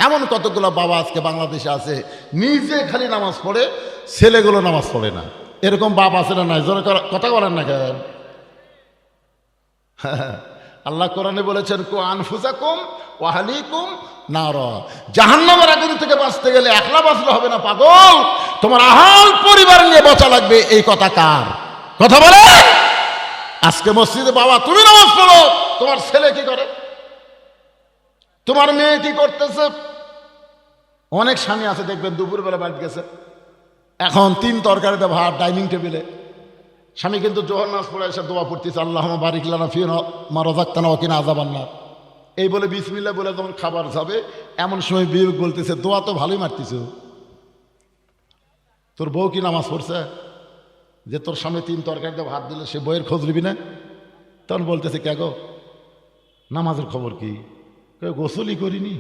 এমন কতগুলো বাবা আজকে বাংলাদেশে আছে নিজে খালি নামাজ পড়ে, ছেলেগুলো নামাজ পড়ে না। এরকম বাপ আছে না নাই? জোরে কথা বলেন না কেন? আল্লাহ কোরআনে বলেছেন, কু আনফুসাকুম ওয়া আহলিকুম নার, জাহান্নামের আগুন থেকে বাঁচতে গেলে একলা বাঁচলে হবে না পাগল, তোমার আহাল পরিবার নিয়ে বাঁচা লাগবে। এই কথা কার কথা বলে? আজকে মসজিদে বাবা তুমি নামাজ পড়ো, তোমার ছেলে কি করে, তোমার মেয়ে কি করতেছে? অনেক স্বামী আছে দেখবেন দুপুরবেলা বাড়িতে গেছে, এখন 3 তরকারিতে ভাত ডাইনিং টেবিলে, স্বামী কিন্তু জোহর নামাজ পড়ে এসে দোয়া পড়তেছে, আল্লাহুম্মা বারিক লানা ফি মা রাযাকতানা ওয়া কিনা আযাবান নার। এই বলে বিসমিল্লাহ বলে যখন খাবার যাবে, এমন সময় বিবেক বলতেছে, দোয়া তো ভালোই মারতিস, তোর বউ কি নামাজ পড়ছে যে তোর সামনে 3 তরকারিতে ভাত দিলে সে বইয়ের খোঁজ নিবি না? তখন বলতেছে, কে গো, নামাজের খবর কি? গোসলই করিনি।